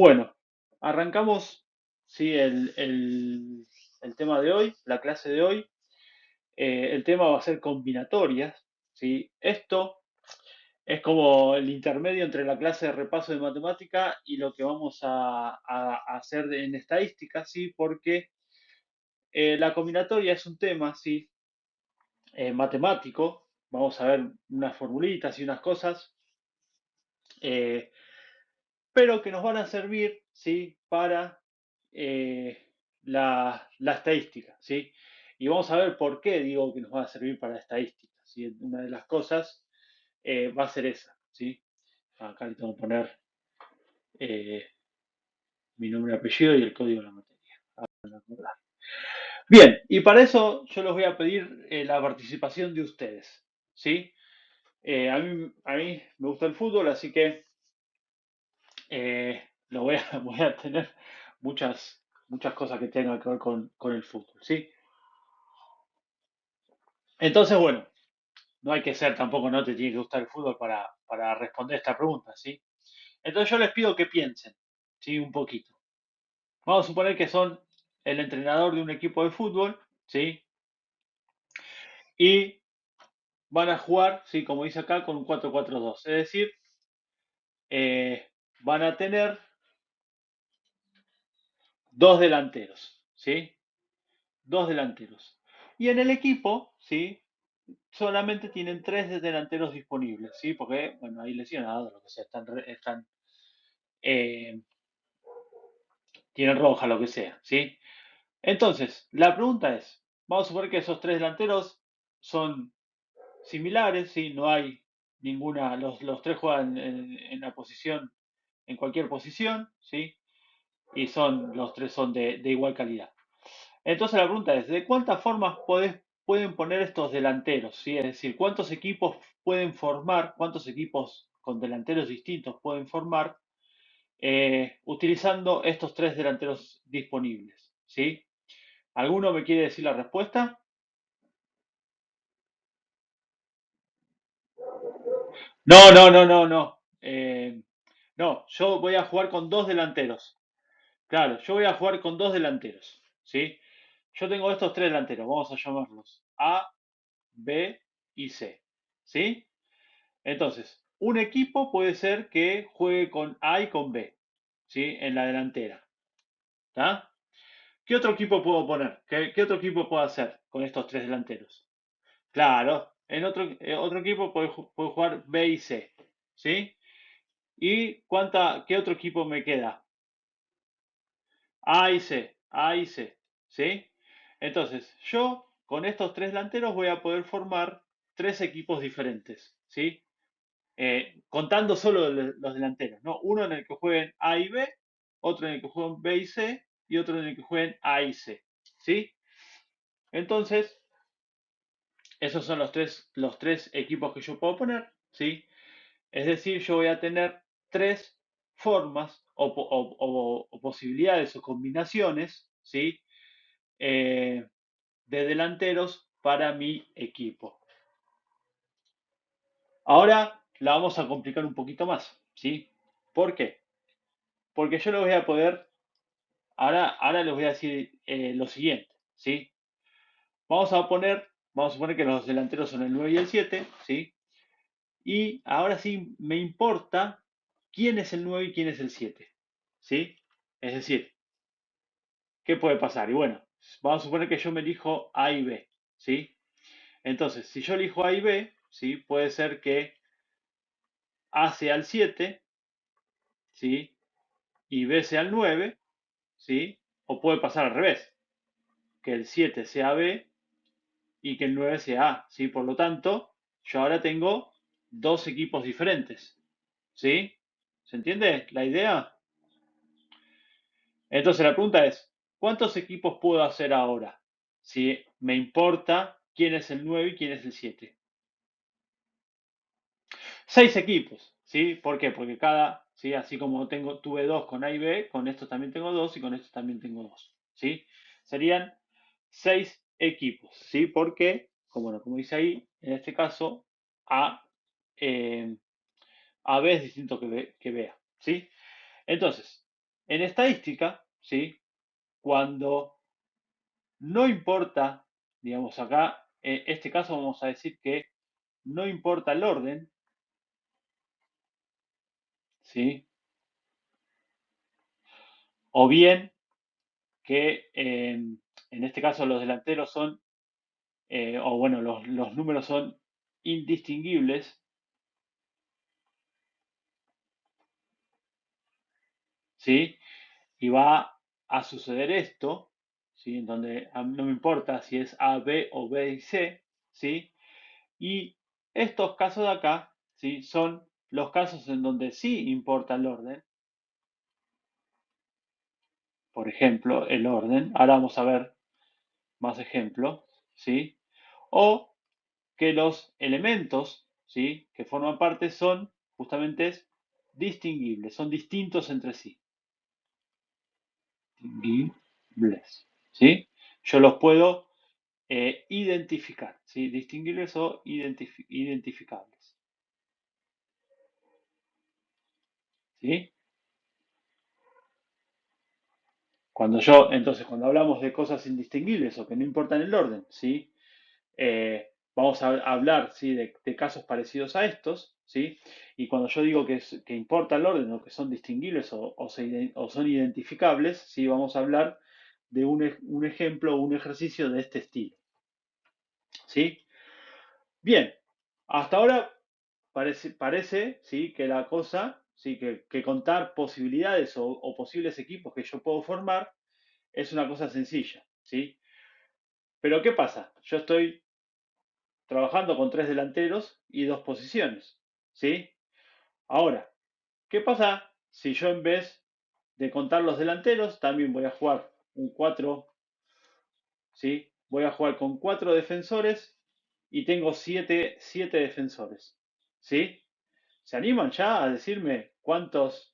Bueno, arrancamos, sí, el tema de hoy, la clase de hoy. El tema va a ser combinatorias, ¿sí? Esto es como el intermedio entre la clase de repaso de matemática y lo que vamos a hacer en estadística, ¿sí? Porque la combinatoria es un tema, ¿sí? Matemático. Vamos a ver unas formulitas y unas cosas. eh, pero que nos van a servir, ¿sí? Para la estadística, ¿sí? Y vamos a ver por qué digo que nos va a servir para la estadística, ¿sí? Una de las cosas va a ser esa, ¿sí? Acá le tengo que poner eh, mi nombre y apellido y el código de la materia. Bien, y para eso yo les voy a pedir la participación de ustedes, ¿sí? A mí me gusta el fútbol, así que voy a tener muchas cosas que tengan que ver con el fútbol, ¿sí? Entonces, bueno, no hay que ser tampoco, no te tiene que gustar el fútbol para responder esta pregunta, ¿sí? Entonces yo les pido que piensen, ¿sí? Un poquito. Vamos a suponer que son el entrenador de un equipo de fútbol, ¿sí? Y van a jugar, ¿sí? Como dice acá, con un 4-4-2. Es decir, van a tener dos delanteros, ¿sí? Dos delanteros. Y en el equipo, ¿sí? Solamente tienen tres delanteros disponibles, ¿sí? Porque, bueno, hay lesionados, lo que sea, eh, tienen roja, lo que sea, ¿sí? Entonces, la pregunta es, vamos a suponer que esos tres delanteros son similares, ¿sí? No hay ninguna, los tres juegan en la posición, en cualquier posición, ¿sí? Y los tres son de igual calidad. Entonces la pregunta es, ¿de cuántas formas pueden poner estos delanteros? ¿Sí? Es decir, ¿cuántos equipos pueden formar, cuántos equipos con delanteros distintos pueden formar utilizando estos tres delanteros disponibles? ¿Sí? ¿Alguno me quiere decir la respuesta? No, no, no, no, no. No, yo voy a jugar con dos delanteros. Claro, yo voy a jugar con dos delanteros. ¿Sí? Yo tengo estos tres delanteros, vamos a llamarlos A, B y C. ¿Sí? Entonces, un equipo puede ser que juegue con A y con B, ¿sí? En la delantera. ¿Está? ¿Qué otro equipo puedo poner? ¿Qué otro equipo puedo hacer con estos tres delanteros? Claro, en otro equipo puede jugar B y C, ¿sí? ¿Y qué otro equipo me queda? A y C, A y C, ¿sí? Entonces, yo con estos tres delanteros voy a poder formar tres equipos diferentes, ¿sí? Contando solo los delanteros, ¿no? Uno en el que jueguen A y B, otro en el que jueguen B y C y otro en el que jueguen A y C, ¿sí? Entonces, esos son los tres equipos que yo puedo poner, ¿sí? Es decir, yo voy a tener tres formas o posibilidades o combinaciones, ¿sí? Eh, de delanteros para mi equipo. Ahora la vamos a complicar un poquito más, ¿sí? ¿Por qué? Porque yo les voy a poder, ahora les voy a decir lo siguiente, ¿sí? Vamos a suponer que los delanteros son el 9 y el 7, ¿sí? Y ahora sí me importa quién es el 9 y quién es el 7, ¿sí? Es decir, ¿qué puede pasar? Y bueno, vamos a suponer que yo me elijo A y B, ¿sí? Entonces, si yo elijo A y B, ¿sí? Puede ser que A sea el 7, ¿sí? Y B sea el 9, ¿sí? O puede pasar al revés, que el 7 sea B y que el 9 sea A, ¿sí? Por lo tanto, yo ahora tengo dos equipos diferentes, ¿sí? ¿Se entiende la idea? Entonces la pregunta es, ¿cuántos equipos puedo hacer ahora? Si me importa quién es el 9 y quién es el 7. Seis equipos, ¿sí? ¿Por qué? Porque ¿sí? Así como tuve dos con A y B, con estos también tengo dos y con estos también tengo dos, ¿sí? Serían seis equipos, ¿sí? Porque, como dice ahí, en este caso, A, eh, AB es distinto que B, ¿sí? Entonces, En estadística, ¿sí? Cuando no importa, digamos acá, en este caso vamos a decir que no importa el orden, ¿sí? O bien que en este caso los delanteros son, o bueno, los números son indistinguibles, ¿sí? Y va a suceder esto, ¿sí? En donde no me importa si es A, B o B y C, ¿sí? Y estos casos de acá, ¿sí? Son los casos en donde sí importa el orden, por ejemplo, el orden. Ahora vamos a ver más ejemplos, ¿sí? O que los elementos, ¿sí? Que forman parte son justamente distinguibles, son distintos entre sí. Distinguibles, ¿sí? Yo los puedo identificar, ¿sí? Distinguibles o identificables, ¿sí? Cuando hablamos de cosas indistinguibles o que no importan el orden, ¿sí? Vamos a hablar, ¿sí? de casos parecidos a estos, ¿sí? Y cuando yo digo que importa el orden o que son distinguibles o son identificables, ¿sí? Vamos a hablar de un ejemplo o un ejercicio de este estilo, ¿sí? Bien, hasta ahora parece, ¿sí? Que la cosa, ¿sí? Que contar posibilidades o posibles equipos que yo puedo formar es una cosa sencilla, ¿sí? Pero ¿qué pasa? Yo estoy trabajando con tres delanteros y dos posiciones, ¿sí? Ahora, ¿qué pasa si yo en vez de contar los delanteros, también voy a jugar un 4, ¿sí? Voy a jugar con cuatro defensores y tengo siete defensores, ¿sí? ¿Se animan ya a decirme cuántas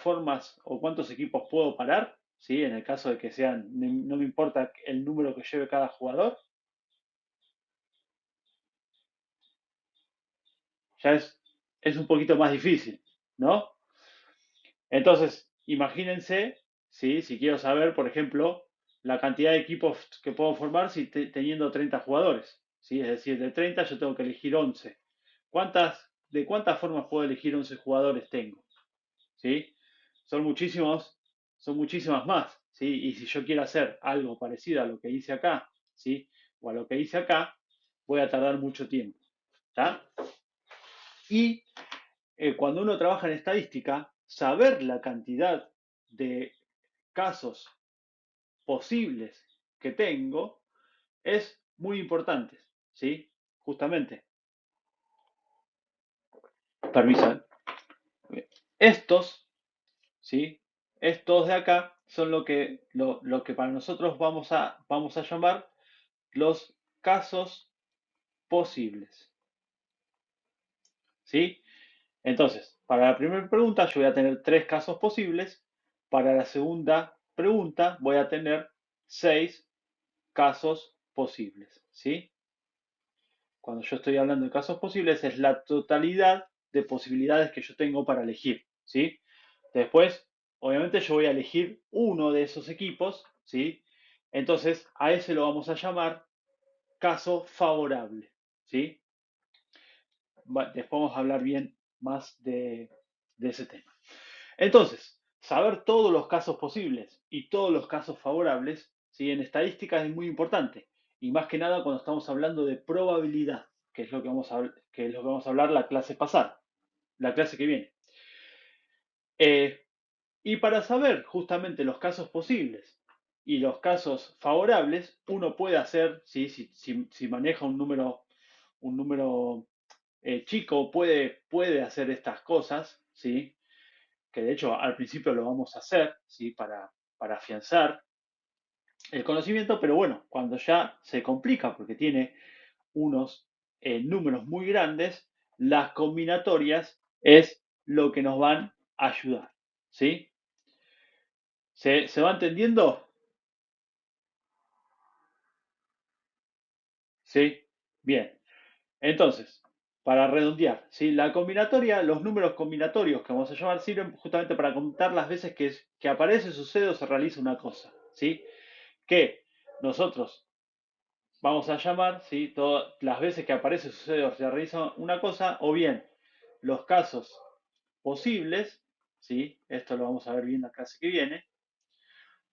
formas o cuántos equipos puedo parar? ¿Sí? En el caso de que sean, no me importa el número que lleve cada jugador, ya es un poquito más difícil, ¿no? Entonces, imagínense, ¿sí? Si quiero saber, por ejemplo, la cantidad de equipos que puedo formar si teniendo 30 jugadores, ¿sí? Es decir, de 30 yo tengo que elegir 11. ¿De cuántas formas puedo elegir 11 jugadores tengo? ¿Sí? Son muchísimos, son muchísimas más, ¿sí? Y si yo quiero hacer algo parecido a lo que hice acá, ¿sí? O a lo que hice acá, voy a tardar mucho tiempo, ¿está? Y cuando uno trabaja en estadística, saber la cantidad de casos posibles que tengo es muy importante, ¿sí? Justamente, permiso. Estos, ¿sí? Estos de acá son lo que para nosotros vamos a llamar los casos posibles, ¿sí? Entonces, para la primera pregunta yo voy a tener tres casos posibles, para la segunda pregunta voy a tener seis casos posibles, ¿sí? Cuando yo estoy hablando de casos posibles es la totalidad de posibilidades que yo tengo para elegir, ¿sí? Después, obviamente yo voy a elegir uno de esos equipos, ¿sí? Entonces, a ese lo vamos a llamar caso favorable, ¿sí? Después vamos a hablar bien más de ese tema. Entonces, saber todos los casos posibles y todos los casos favorables, ¿sí? En estadística es muy importante. Y más que nada cuando estamos hablando de probabilidad, que es lo que que es lo que vamos a hablar la clase pasada, la clase que viene. Eh, y para saber justamente los casos posibles y los casos favorables, uno puede hacer, ¿sí? Si maneja un número chico, puede hacer estas cosas, ¿sí? Que de hecho al principio lo vamos a hacer, ¿sí? Para afianzar el conocimiento, pero bueno, cuando ya se complica porque tiene unos números muy grandes, las combinatorias es lo que nos van a ayudar, ¿sí? Se va entendiendo? ¿Sí? Bien. Entonces, para redondear, ¿sí? La combinatoria, los números combinatorios que vamos a llamar, sirven justamente para contar las veces que aparece, sucede o se realiza una cosa, ¿sí? Que nosotros vamos a llamar, ¿sí? Todas las veces que aparece, sucede o se realiza una cosa, o bien los casos posibles, ¿sí? Esto lo vamos a ver bien en la clase que viene,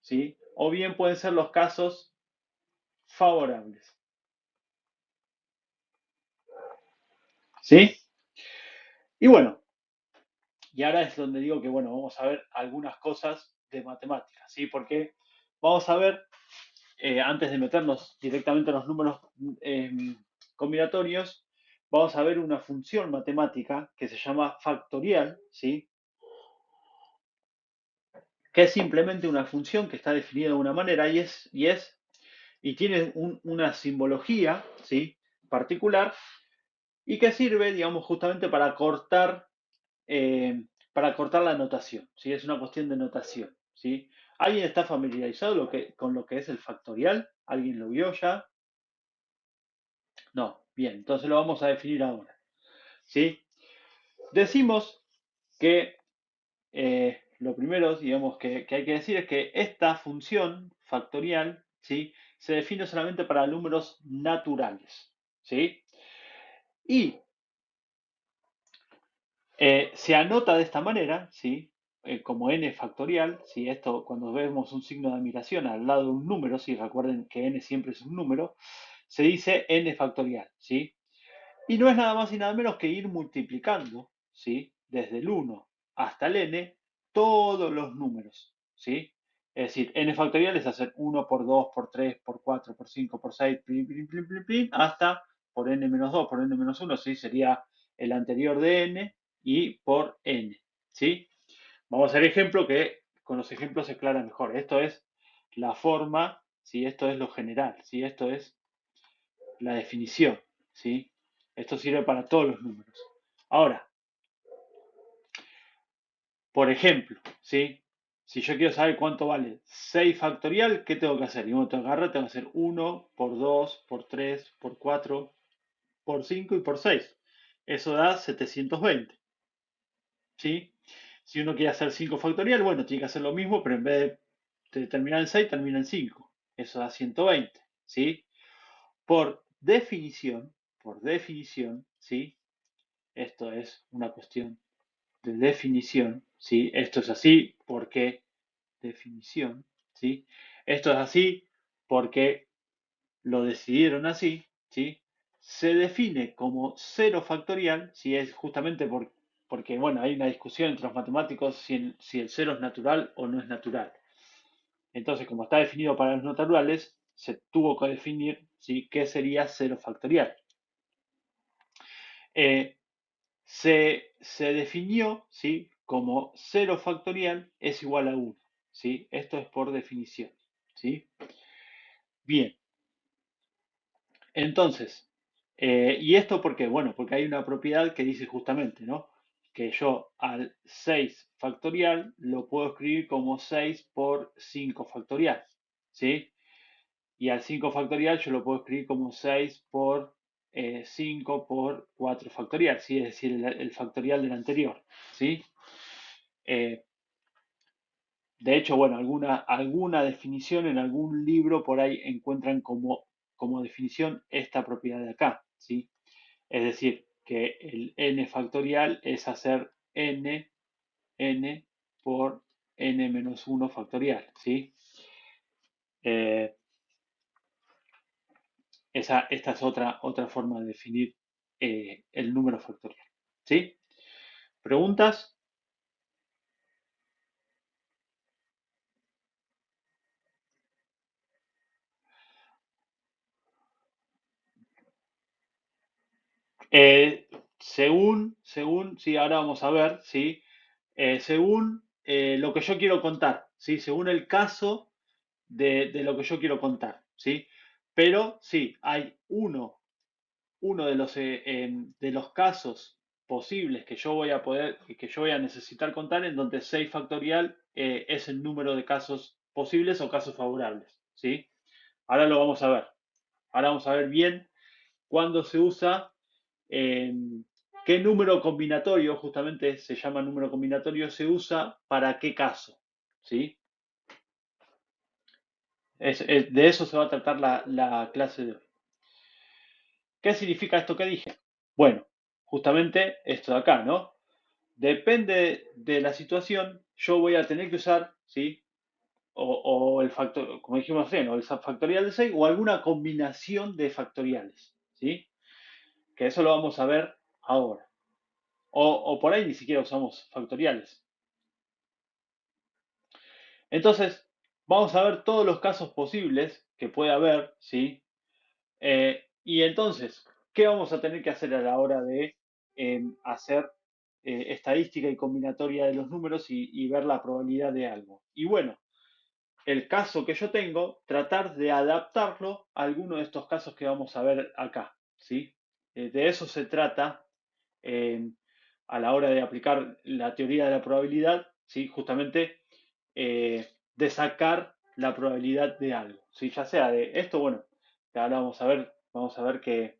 ¿sí? O bien pueden ser los casos favorables, ¿sí? Y bueno, y ahora es donde digo que, bueno, vamos a ver algunas cosas de matemáticas, ¿sí? Porque vamos a ver, antes de meternos directamente en los números eh, combinatorios, vamos a ver una función matemática que se llama factorial, ¿sí? Que es simplemente una función que está definida de una manera y tiene una simbología, ¿sí? Particular y que sirve, digamos, justamente para cortar la notación, ¿sí? Es una cuestión de notación, ¿sí? ¿Alguien está familiarizado con lo que es el factorial? ¿Alguien lo vio ya? No. Bien, entonces lo vamos a definir ahora, ¿sí? Decimos que lo primero, digamos, que hay que decir es que esta función factorial, ¿sí? Se define solamente para números naturales, ¿sí? Y se anota de esta manera, ¿sí? Como n factorial, ¿sí? Esto cuando vemos un signo de admiración al lado de un número, ¿sí? Recuerden que n siempre es un número, se dice n factorial, ¿sí? Y no es nada más y nada menos que ir multiplicando, ¿sí? Desde el 1 hasta el n, todos los números, ¿sí? Es decir, n factorial es hacer 1 por 2, por 3, por 4, por 5, por 6, plin, plin, plin, plin, plin, hasta por n menos 2, por n menos 1, ¿sí? Sería el anterior de n y por n, ¿sí? Vamos a hacer ejemplo que con los ejemplos se aclara mejor. Esto es la forma, ¿sí? Esto es lo general, ¿sí? Esto es la definición, ¿sí? Esto sirve para todos los números. Ahora, por ejemplo, ¿sí? Si yo quiero saber cuánto vale 6 factorial, ¿qué tengo que hacer? Y bueno, tengo que agarrar, tengo que hacer 1 por 2, por 3, por 4, por 5 y por 6. Eso da 720, ¿sí? Si uno quiere hacer 5 factorial, bueno, tiene que hacer lo mismo, pero en vez de terminar en 6, termina en 5. Eso da 120, ¿sí? Por definición, ¿sí? Esto es una cuestión de definición, ¿sí? Esto es así porque definición, ¿sí? Esto es así porque lo decidieron así, ¿sí? Se define como cero factorial, si es justamente porque, bueno, hay una discusión entre los matemáticos si el cero es natural o no es natural. Entonces, como está definido para los naturales, se tuvo que definir, ¿sí? ¿Qué sería cero factorial? Eh, se definió, ¿sí? Como cero factorial es igual a 1, ¿sí? Esto es por definición, ¿sí? Bien, entonces, ¿y esto por qué? Bueno, porque hay una propiedad que dice justamente, ¿no? Que yo al 6 factorial lo puedo escribir como 6 por 5 factorial, ¿sí? Y al 5 factorial yo lo puedo escribir como 6 por 5 por 4 factorial, ¿sí? Es decir, el factorial del anterior, ¿sí? Eh, de hecho, bueno, alguna definición en algún libro por ahí encuentran como definición esta propiedad de acá, ¿sí? Es decir, que el n factorial es hacer n por n menos 1 factorial, ¿sí? Eh, esta es otra forma de definir el número factorial, ¿sí? ¿Preguntas? Sí, ahora vamos a ver, ¿sí? Según lo que yo quiero contar, ¿sí? Según el caso de lo que yo quiero contar, ¿sí? Pero sí, hay uno de los casos posibles que yo voy a necesitar contar en donde 6 factorial es el número de casos posibles o casos favorables, ¿sí? Ahora lo vamos a ver. Ahora vamos a ver bien cuándo se usa qué número combinatorio, justamente se llama número combinatorio, se usa para qué caso, ¿sí? De eso se va a tratar la clase de hoy. ¿Qué significa esto que dije? Bueno, justamente esto de acá, ¿no? Depende de la situación, yo voy a tener que usar, ¿sí? O el factor, como dijimos recién, o el factorial de 6 o alguna combinación de factoriales, ¿sí? Que eso lo vamos a ver ahora. O por ahí ni siquiera usamos factoriales. Entonces, vamos a ver todos los casos posibles que puede haber, ¿sí? Y entonces, ¿qué vamos a tener que hacer a la hora de hacer estadística y combinatoria de los números y ver la probabilidad de algo? Y bueno, el caso que yo tengo, tratar de adaptarlo a alguno de estos casos que vamos a ver acá, ¿sí? De eso se trata eh, a la hora de aplicar la teoría de la probabilidad, ¿sí? Justamente de sacar la probabilidad de algo, ¿sí? Ya sea de esto, bueno, que ahora vamos a ver que,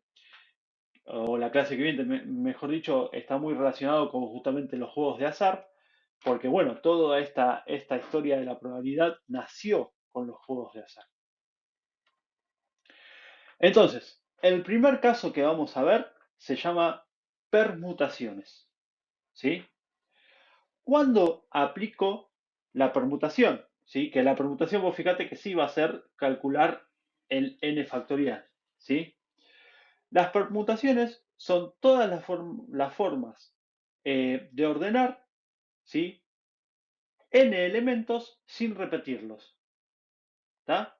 o la clase que viene, mejor dicho, está muy relacionado con justamente los juegos de azar, porque bueno, toda esta historia de la probabilidad nació con los juegos de azar. Entonces, el primer caso que vamos a ver se llama permutaciones, ¿sí? ¿Cuándo aplico la permutación? ¿Sí? Que la permutación, vos fíjate que sí va a ser calcular el n factorial, ¿sí? Las permutaciones son todas las formas de ordenar, ¿sí? N elementos sin repetirlos, ¿está?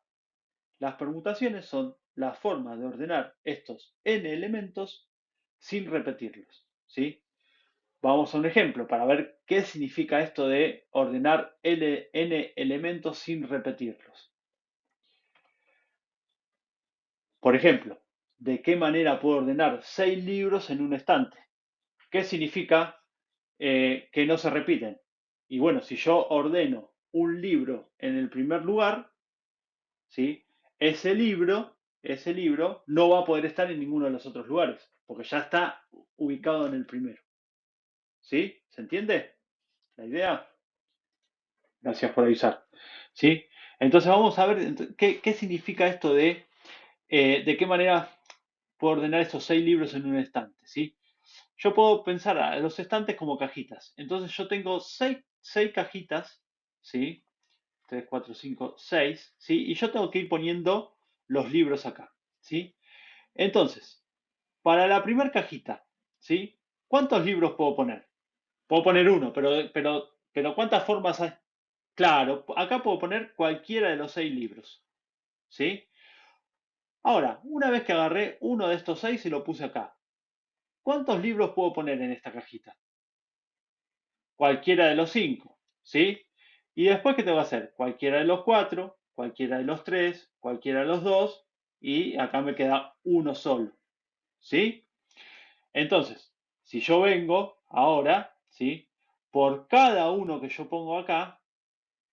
Las permutaciones son la forma de ordenar estos n elementos sin repetirlos, ¿sí? Vamos a un ejemplo para ver qué significa esto de ordenar n elementos sin repetirlos. Por ejemplo, ¿de qué manera puedo ordenar 6 libros en un estante? ¿Qué significa que no se repiten? Y bueno, si yo ordeno un libro en el primer lugar, ¿sí? Ese libro no va a poder estar en ninguno de los otros lugares, porque ya está ubicado en el primero. ¿Sí? ¿Se entiende la idea? Gracias por avisar. ¿Sí? Entonces vamos a ver qué significa esto de qué manera puedo ordenar estos 6 libros en un estante. ¿Sí? Yo puedo pensar a los estantes como cajitas. Entonces yo tengo 6 cajitas, ¿sí? 3, 4, 5, 6, ¿sí? Y yo tengo que ir poniendo los libros acá, ¿sí? Entonces, para la primera cajita, ¿sí? ¿Cuántos libros puedo poner? Puedo poner uno, pero ¿cuántas formas hay? Claro, acá puedo poner cualquiera de los 6 libros, ¿sí? Ahora, una vez que agarré uno de estos 6 y lo puse acá, ¿cuántos libros puedo poner en esta cajita? Cualquiera de los 5, ¿sí? Y después, ¿qué tengo que hacer? Cualquiera de los 4, cualquiera de los 3, cualquiera de los 2, y acá me queda uno solo, ¿sí? Entonces, si yo vengo ahora, ¿sí? Por cada uno que yo pongo acá,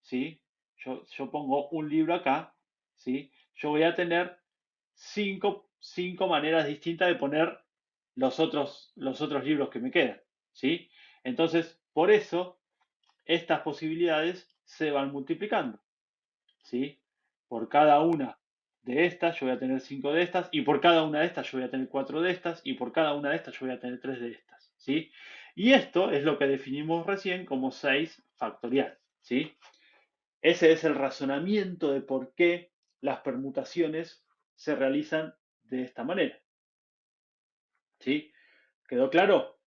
¿sí? Yo pongo un libro acá, ¿sí? Yo voy a tener cinco maneras distintas de poner los otros libros que me quedan, ¿sí? Entonces, por eso, estas posibilidades se van multiplicando, ¿sí? Por cada una de estas yo voy a tener 5 de estas, y por cada una de estas yo voy a tener 4 de estas, y por cada una de estas yo voy a tener 3 de estas, ¿sí? Y esto es lo que definimos recién como 6 factorial, ¿sí? Ese es el razonamiento de por qué las permutaciones se realizan de esta manera, ¿sí? ¿Quedó claro?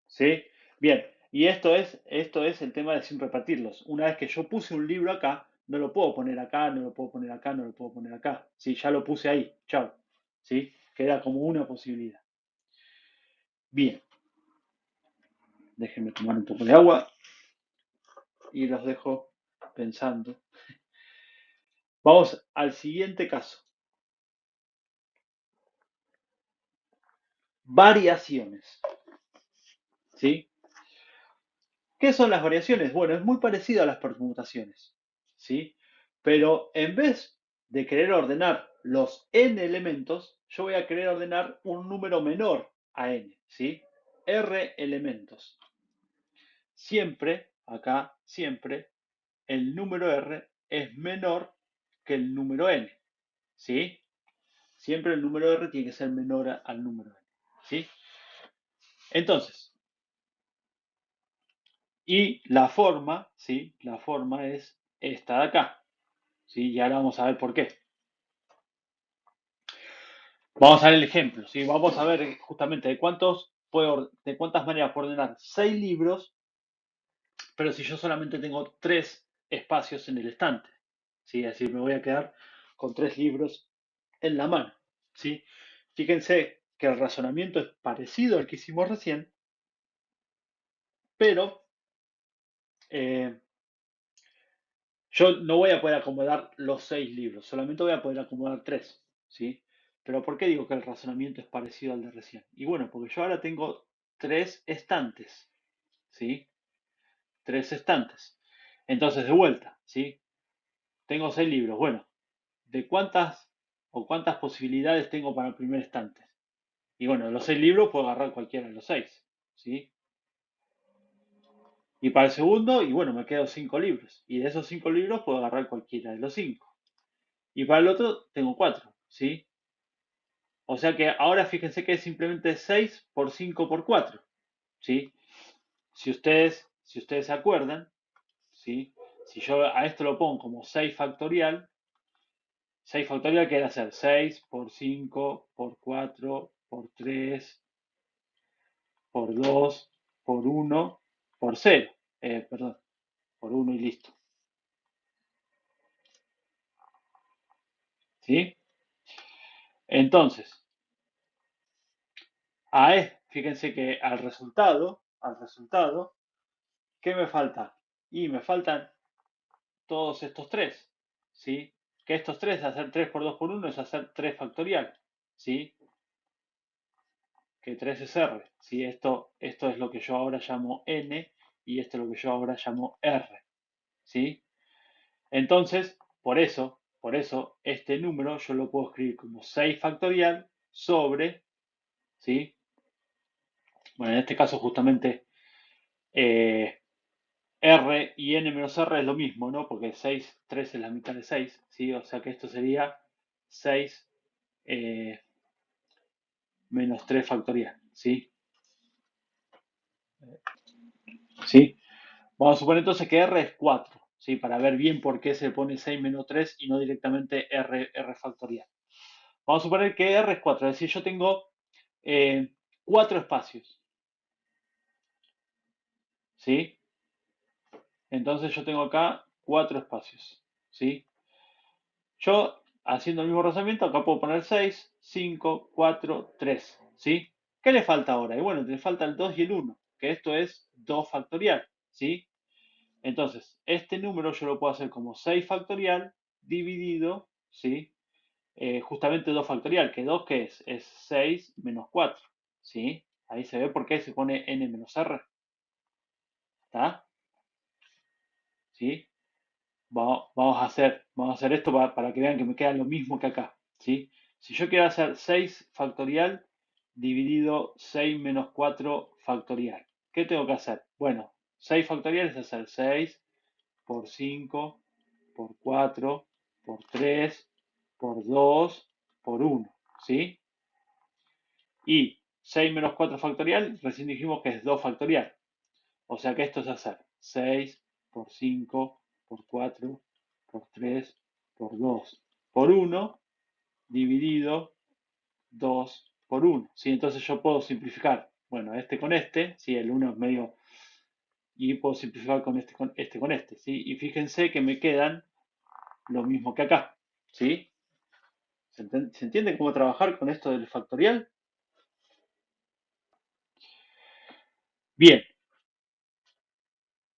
¿Sí? Bien, y esto es el tema de sin repartirlos. Una vez que yo puse un libro acá, no lo puedo poner acá, no lo puedo poner acá, no lo puedo poner acá. Sí, ya lo puse ahí, chao. ¿Sí? Queda como una posibilidad. Bien, déjenme tomar un poco de agua y los dejo pensando. Vamos al siguiente caso. Variaciones. ¿Sí? ¿Qué son las variaciones? Bueno, es muy parecido a las permutaciones, ¿sí? Pero en vez de querer ordenar los n elementos, yo voy a querer ordenar un número menor a n, ¿sí? R elementos. Siempre, acá, siempre, el número R es menor que el número n, ¿sí? Siempre el número R tiene que ser menor al número n, ¿sí? Entonces, y la forma, ¿sí? La forma es esta de acá, ¿sí? Y ahora vamos a ver por qué. Vamos a ver el ejemplo, ¿sí? Vamos a ver justamente de cuántas maneras puedo ordenar 6 libros, pero si yo solamente tengo 3 espacios en el estante, ¿sí? Es decir, me voy a quedar con 3 libros en la mano, ¿sí? Fíjense que el razonamiento es parecido al que hicimos recién, pero eh, yo no voy a poder acomodar los 6 libros, solamente voy a poder acomodar 3, ¿sí? Pero ¿por qué digo que el razonamiento es parecido al de recién? Y bueno, porque yo ahora tengo 3 estantes, ¿sí? 3 estantes. Entonces, de vuelta, ¿sí? Tengo 6 libros. Bueno, ¿de cuántas posibilidades tengo para el primer estante? Y bueno, de los 6 libros puedo agarrar cualquiera de los 6, ¿sí? Y para el segundo, y bueno, me quedo 5 libros. Y de esos 5 libros puedo agarrar cualquiera de los 5. Y para el otro tengo 4, ¿sí? O sea que ahora fíjense que es simplemente 6 por 5 por 4, ¿sí? Si ustedes se acuerdan, ¿sí? Si yo a esto lo pongo como 6 factorial, 6 factorial quiere hacer 6 por 5 por 4 por 3 por 2 por 1 por 0. Perdón, por 1 y listo, ¿sí? Entonces, fíjense que al resultado, ¿qué me falta? Y me faltan todos estos tres, ¿sí? Que estos tres, hacer 3 por 2 por 1 es hacer 3 factorial, ¿sí? Que 3 es R, ¿sí? Esto es lo que yo ahora llamo N y esto es lo que yo ahora llamo R, ¿sí? Entonces, por eso, este número yo lo puedo escribir como 6 factorial sobre, ¿sí? Bueno, en este caso justamente eh, R y n menos R es lo mismo, ¿no? Porque 6, 3 es la mitad de 6, ¿sí? O sea que esto sería 6 eh, menos 3 factorial, ¿sí? ¿Sí? Vamos a suponer entonces que R es 4, ¿sí? Para ver bien por qué se pone 6 menos 3 y no directamente R factorial. Vamos a suponer que R es 4, es decir, yo tengo 4 espacios, ¿sí? Entonces yo tengo acá 4 espacios, ¿sí? Yo, haciendo el mismo razonamiento, acá puedo poner 6, 5, 4, 3, ¿sí? ¿Qué le falta ahora? Y bueno, le falta el 2 y el 1, que esto es 2 factorial, ¿sí? Entonces, este número yo lo puedo hacer como 6 factorial dividido, ¿sí? Justamente 2 factorial, que 2, ¿qué es? Es 6 menos 4, ¿sí? Ahí se ve por qué se pone n menos r, ¿está? ¿Sí? Vamos a hacer esto para que vean que me queda lo mismo que acá, ¿sí? Si yo quiero hacer 6 factorial dividido 6 menos 4 factorial, ¿qué tengo que hacer? Bueno, 6 factorial es hacer 6 por 5 por 4 por 3 por 2 por 1, ¿sí? Y 6 menos 4 factorial, recién dijimos que es 2 factorial. O sea que esto es hacer 6 por 5 por 4 por 3 por 2 por 1 dividido 2 por 1. ¿Sí? Entonces yo puedo simplificar, bueno, este con este, ¿sí? El 1 es medio, y puedo simplificar con este con este, ¿sí? Y fíjense que me quedan lo mismo que acá, ¿sí? ¿Se entiende cómo trabajar con esto del factorial? Bien,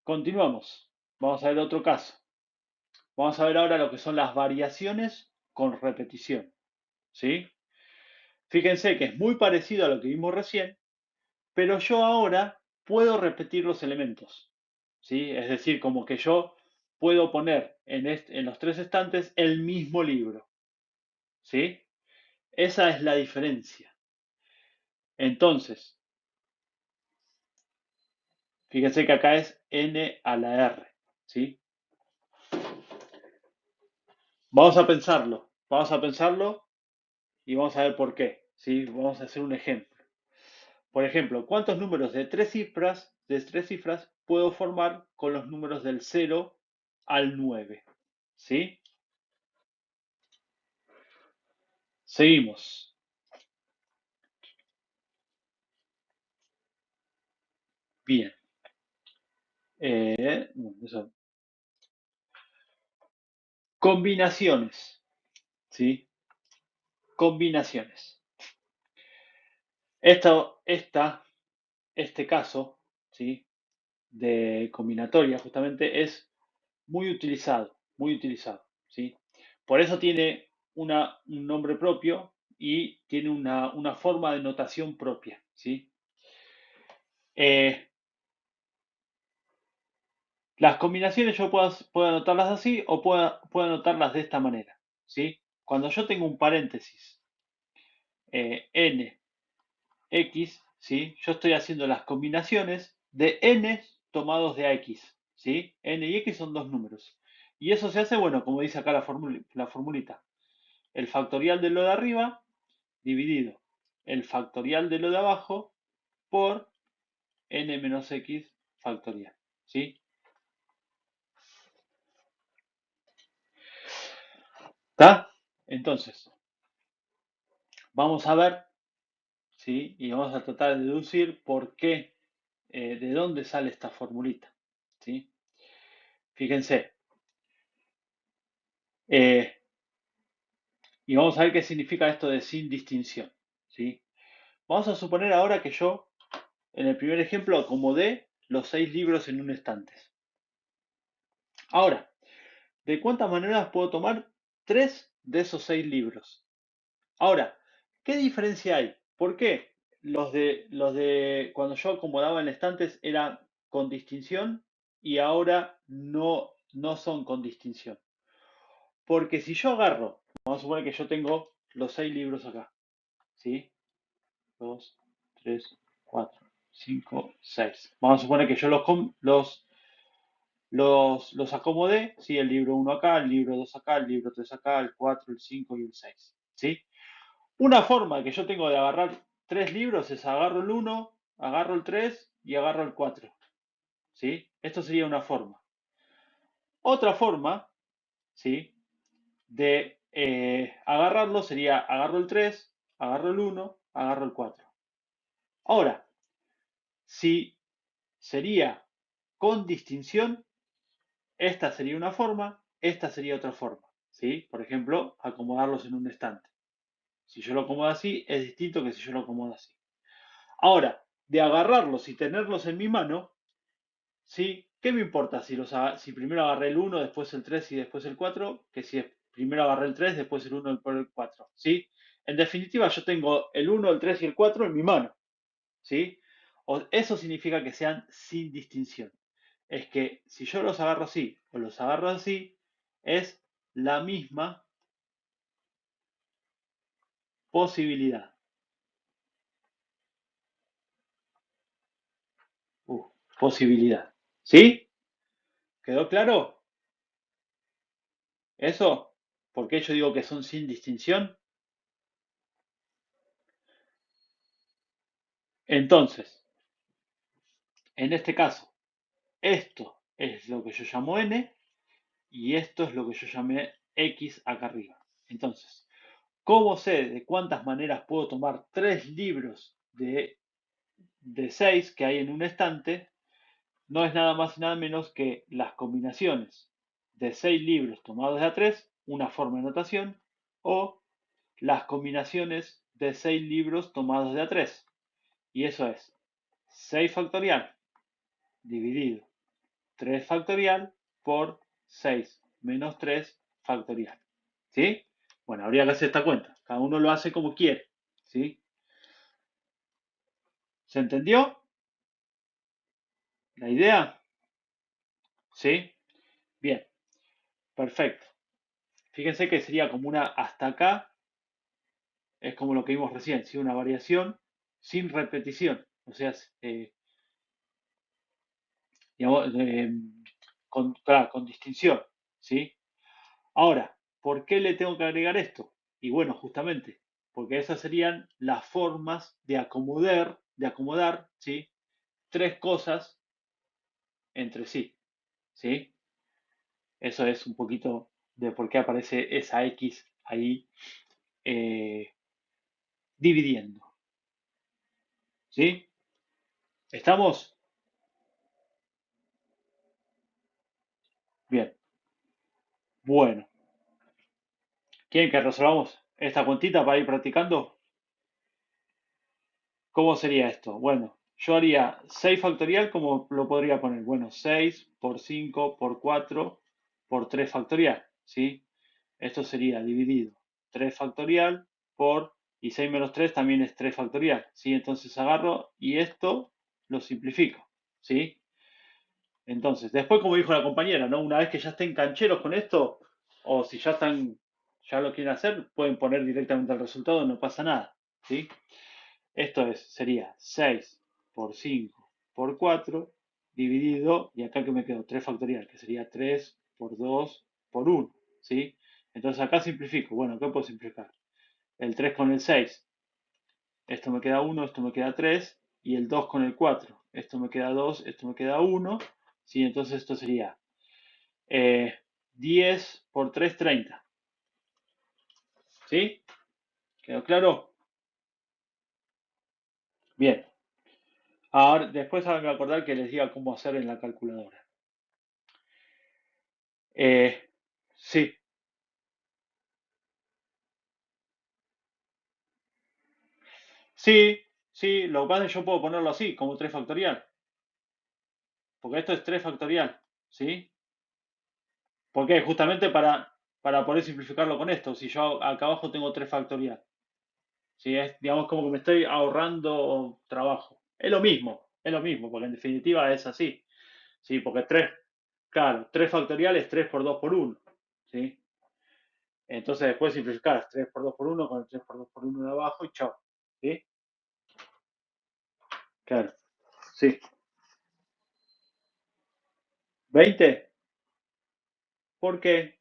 continuamos. Vamos a ver otro caso. Vamos a ver ahora lo que son las variaciones con repetición, ¿sí? Fíjense que es muy parecido a lo que vimos recién, pero yo ahora puedo repetir los elementos, ¿sí? Es decir, como que yo puedo poner en los 3 estantes el mismo libro, ¿sí? Esa es la diferencia. Entonces, fíjense que acá es n a la r, ¿sí? Vamos a pensarlo y vamos a ver por qué, ¿sí? Vamos a hacer un ejemplo. Por ejemplo, ¿cuántos números de tres cifras puedo formar con los números del 0 al 9? ¿Sí? Seguimos. Bien. Bueno, combinaciones, ¿sí? Combinaciones. Este caso, ¿sí? De combinatoria justamente es muy utilizado, ¿sí? Por eso tiene un nombre propio y tiene una forma de notación propia, ¿sí? Eh, las combinaciones yo puedo anotarlas así o puedo anotarlas de esta manera, ¿sí? Cuando yo tengo un paréntesis n, x, ¿sí? Yo estoy haciendo las combinaciones de n tomados de x, ¿sí? N y x son dos números. Y eso se hace, bueno, como dice acá la formulita, el factorial de lo de arriba dividido el factorial de lo de abajo por n menos x factorial, ¿sí? ¿Está? Entonces, vamos a ver, ¿sí? Y vamos a tratar de deducir por qué, de dónde sale esta formulita, ¿sí? Fíjense, eh, y vamos a ver qué significa esto de sin distinción, ¿sí? Vamos a suponer ahora que yo, en el primer ejemplo, acomodé los 6 libros en un estante. Ahora, ¿de cuántas maneras puedo tomar 3 de esos 6 libros? Ahora, ¿qué diferencia hay? ¿Por qué los de cuando yo acomodaba en estantes eran con distinción y ahora no son con distinción? Porque si yo agarro, vamos a suponer que yo tengo los 6 libros acá, ¿sí? 2, 3, 4, 5, 6. Vamos a suponer que yo los acomodé, ¿sí? El libro uno acá, el libro 2 acá, el libro 3 acá, el 4, el 5 y el 6, ¿sí? Una forma que yo tengo de agarrar 3 libros es agarro el uno, agarro el 3 y agarro el 4, ¿sí? Esto sería una forma. Otra forma, ¿sí? De agarrarlo sería agarro el 3, agarro el uno, agarro el 4. Ahora, si sería con distinción, esta sería una forma, esta sería otra forma, ¿sí? Por ejemplo, acomodarlos en un estante. Si yo lo acomodo así, es distinto que si yo lo acomodo así. Ahora, de agarrarlos y tenerlos en mi mano, ¿sí? ¿Qué me importa si primero agarré el uno, después el 3 y después el 4, que si primero agarré el 3, después el uno y después el 4, ¿sí? En definitiva, yo tengo el uno, el 3 y el 4 en mi mano, ¿sí? Eso significa que sean sin distinción. Es que si yo los agarro así o los agarro así, es la misma posibilidad. Uh, Posibilidad. ¿Sí? ¿Quedó claro? ¿Eso? ¿Por qué yo digo que son sin distinción? Entonces, en este caso, esto es lo que yo llamo n y esto es lo que yo llamé x acá arriba. Entonces, ¿cómo sé de cuántas maneras puedo tomar 3 libros de 6 que hay en un estante? No es nada más y nada menos que las combinaciones de 6 libros tomados de A3, una forma de notación, o las combinaciones de 6 libros tomados de A3. Y eso es 6 factorial dividido 3 factorial por 6 menos 3 factorial. ¿Sí? Bueno, habría que hacer esta cuenta. Cada uno lo hace como quiere. ¿Sí? ¿Se entendió la idea? ¿Sí? Bien, perfecto. Fíjense que sería como una hasta acá es como lo que vimos recién, ¿sí? Una variación sin repetición, o sea, digamos, claro, con distinción, ¿sí? Ahora, ¿por qué le tengo que agregar esto? Y bueno, justamente, porque esas serían las formas de acomodar, ¿sí? Tres cosas entre sí, ¿sí? Eso es un poquito de por qué aparece esa X ahí eh, dividiendo, ¿sí? ¿Estamos? Bien. Bueno, ¿quieren que resolvamos esta cuentita para ir practicando? ¿Cómo sería esto? Bueno, yo haría 6 factorial, ¿cómo lo podría poner? Bueno, 6 por 5 por 4 por 3 factorial, ¿sí? Esto sería dividido 3 factorial por, y 6 menos 3 también es 3 factorial, ¿sí? Entonces agarro y esto lo simplifico, ¿sí? Entonces, después, como dijo la compañera, ¿no? Una vez que ya estén cancheros con esto, o si ya están, ya lo quieren hacer, pueden poner directamente el resultado, no pasa nada, ¿sí? Esto sería 6 por 5 por 4 dividido, y acá que me quedó 3 factorial, que sería 3 por 2 por 1, ¿sí? Entonces acá simplifico. Bueno, ¿qué puedo simplificar? El 3 con el 6, esto me queda 1, esto me queda 3, y el 2 con el 4, esto me queda 2, esto me queda 1, ¿sí? Entonces esto sería 10 por 3, 30, ¿sí? ¿Quedó claro? Bien. Ahora, después háganme acordar que les diga cómo hacer en la calculadora. Eh, sí, sí, sí, lo que pasa es que yo puedo ponerlo así, como 3 factorial, porque esto es 3 factorial, ¿sí? Porque justamente para poder simplificarlo con esto, si yo acá abajo tengo 3 factorial, ¿sí? Es, digamos, como que me estoy ahorrando trabajo. Es lo mismo, porque en definitiva es así, ¿sí? Porque 3, claro, 3 factorial es 3 por 2 por 1, ¿sí? Entonces después simplificar 3 por 2 por 1 con el 3 por 2 por 1 de abajo y chao, ¿sí? Claro, sí. 20, ¿por qué?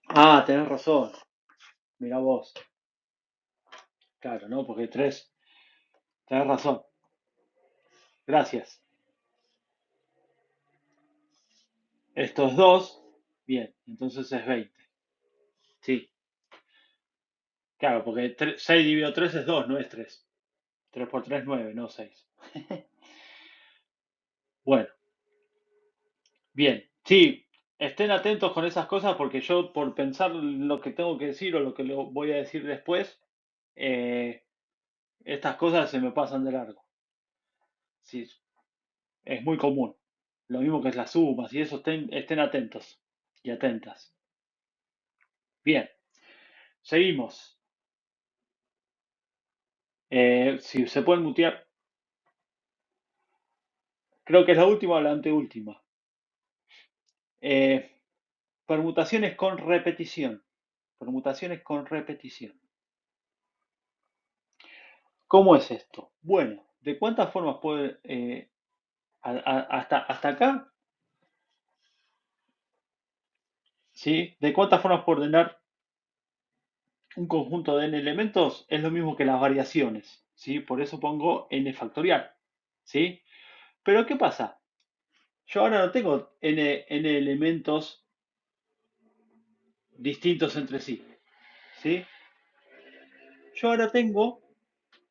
Ah, tenés razón. Mira vos. Claro, ¿no? Porque 3, tenés razón. Gracias. Esto es 2. Bien, entonces es 20. Sí, claro, porque 6 dividido 3 es 2, no es 3. 3 por 3 es 9, no 6. Bueno, bien. Sí, estén atentos con esas cosas porque yo por pensar lo que tengo que decir o lo que lo voy a decir después, eh, estas cosas se me pasan de largo. Sí, es muy común. Lo mismo que es las sumas y eso, estén atentos y atentas. Bien, seguimos. Si se pueden mutear, creo que es la última o la anteúltima. Eh, permutaciones con repetición. Permutaciones con repetición. ¿Cómo es esto? Bueno, ¿de cuántas formas puede... hasta acá, ¿sí? ¿De cuántas formas puedo ordenar un conjunto de n elementos? Es lo mismo que las variaciones, ¿sí? Por eso pongo n factorial, ¿sí? Pero ¿qué pasa? Yo ahora no tengo n elementos distintos entre sí, ¿sí? Yo ahora tengo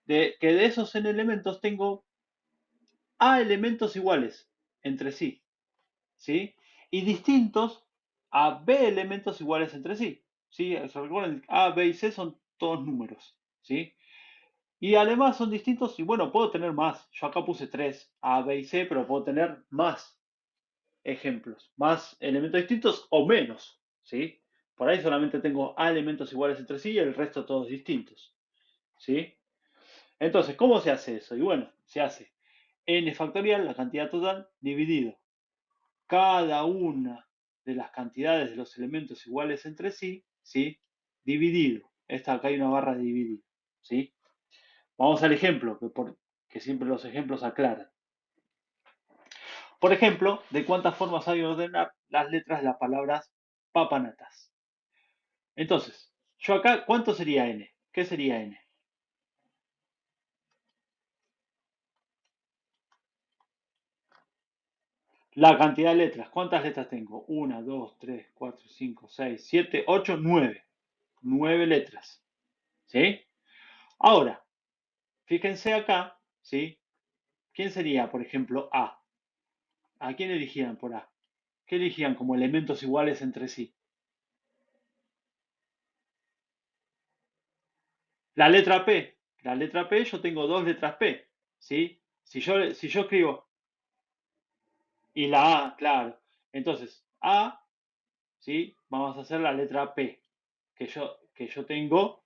que de esos n elementos tengo a elementos iguales entre sí, ¿sí? Y distintos a b elementos iguales entre sí, ¿sí? Recuerden, a, b y c son todos números, ¿sí? Y además son distintos y bueno, puedo tener más. Yo acá puse 3 a, b y c, pero puedo tener más ejemplos, más elementos distintos o menos, ¿sí? Por ahí solamente tengo a elementos iguales entre sí y el resto todos distintos, ¿sí? Entonces, ¿cómo se hace eso? Y bueno, se hace n factorial, la cantidad total, dividido cada una. de las cantidades de los elementos iguales entre sí, ¿sí? Dividido. Acá hay una barra de dividido, ¿sí? Vamos al ejemplo, que siempre los ejemplos aclaran. Por ejemplo, ¿de cuántas formas hay de ordenar las letras de las palabras papanatas? Entonces, yo acá, ¿cuánto sería n? ¿Qué sería n? La cantidad de letras. ¿Cuántas letras tengo? 1, 2, 3, 4, 5, 6, 7, 8, 9. 9 letras. ¿Sí? Ahora, fíjense acá, ¿sí? ¿Quién sería, por ejemplo, A? ¿A quién elegían por A? ¿Qué elegían como elementos iguales entre sí? La letra P. La letra P, yo tengo dos letras P. ¿Sí? Si yo escribo. Y la A, claro. Entonces, A, ¿sí? Vamos a hacer la letra P. Que yo tengo,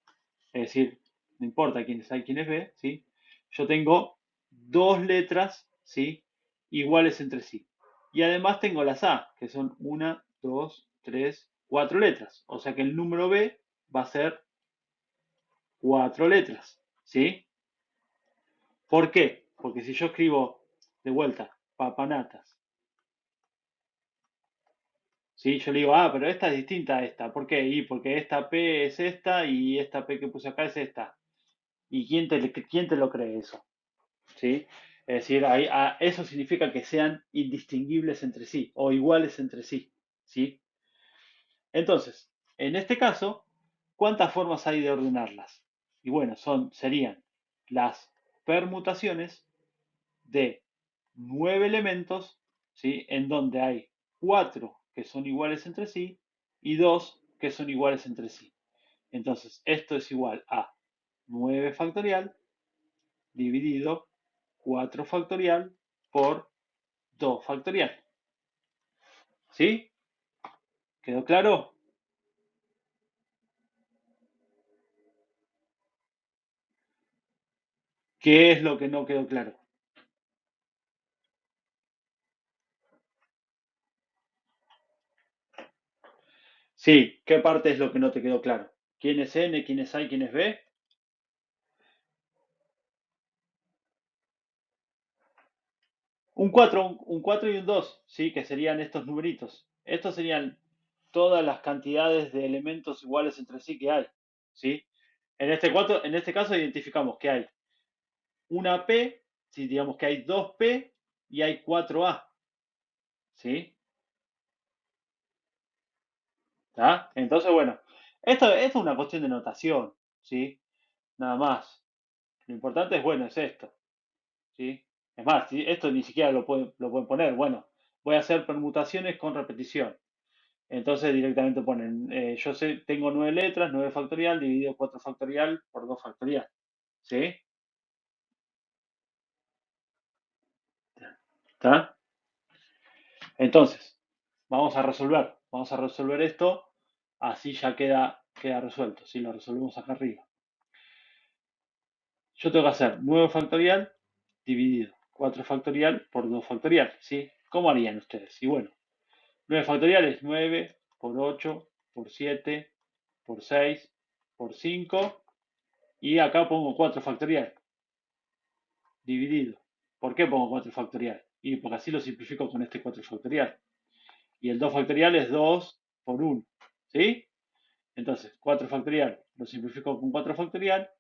es decir, no importa quiénes hay, quiénes B, ¿sí? Yo tengo dos letras, ¿sí? Iguales entre sí. Y además tengo las A, que son una, dos, tres, cuatro letras. O sea que el número B va a ser cuatro letras, ¿sí? ¿Por qué? Porque si yo escribo de vuelta, papanatas, ¿sí? Yo le digo, pero esta es distinta a esta. ¿Por qué? Y porque esta P es esta y esta P que puse acá es esta. ¿Y quién te lo cree eso? ¿Sí? Es decir, eso significa que sean indistinguibles entre sí o iguales entre sí, ¿sí? Entonces, en este caso, ¿cuántas formas hay de ordenarlas? Y bueno, serían las permutaciones de 9 elementos, ¿sí? En donde hay 4 que son iguales entre sí y 2 que son iguales entre sí. Entonces, esto es igual a 9 factorial dividido 4 factorial por 2 factorial. ¿Sí? ¿Quedó claro? ¿Qué es lo que no quedó claro? Sí, ¿qué parte es lo que no te quedó claro? ¿Quién es N, quién es A, quién es B? Un 4, un 4 y un 2, ¿sí? Que serían estos numeritos. Estos serían todas las cantidades de elementos iguales entre sí que hay, ¿sí? En este caso identificamos que hay una P, si digamos que hay dos P y hay cuatro A, ¿sí? ¿Tá? Entonces, bueno, esto es una cuestión de notación, ¿sí? Nada más. Lo importante es, bueno, es esto, ¿sí? Es más, ¿sí? Esto ni siquiera lo pueden poner. Bueno, voy a hacer permutaciones con repetición. Entonces directamente ponen, yo sé, tengo 9 letras, 9 factorial, dividido 4 factorial por 2 factorial. ¿Sí? ¿Está? Entonces, Vamos a resolver esto, así ya queda resuelto. Si lo resolvemos acá arriba. Yo tengo que hacer 9 factorial dividido 4 factorial por 2 factorial. ¿Sí? ¿Cómo harían ustedes? Y bueno, 9 factorial es 9 por 8 por 7 por 6 por 5 y acá pongo 4 factorial dividido. ¿Por qué pongo 4 factorial? Y porque así lo simplifico con este 4 factorial. Y el 2 factorial es 2 por 1. ¿Sí? Entonces, 4 factorial lo simplifico con 4 factorial.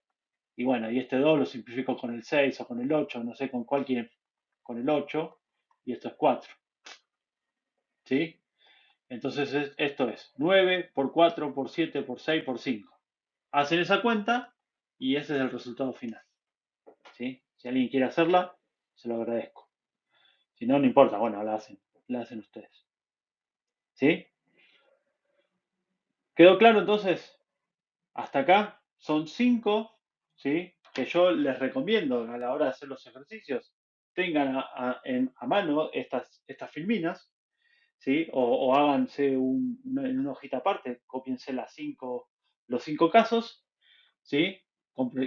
Y bueno, y este 2 lo simplifico con el 6 o con el 8, no sé con cuál quieren, con el 8. Y esto es 4. ¿Sí? Entonces, esto es 9 por 4 por 7 por 6 por 5. Hacen esa cuenta y ese es el resultado final. ¿Sí? Si alguien quiere hacerla, se lo agradezco. Si no, no importa, bueno, la hacen ustedes. ¿Sí? ¿Quedó claro entonces? Hasta acá son 5, ¿sí? Que yo les recomiendo a la hora de hacer los ejercicios, tengan a mano estas filminas, ¿sí? O háganse en una hojita aparte, cópiense los 5 casos, ¿sí?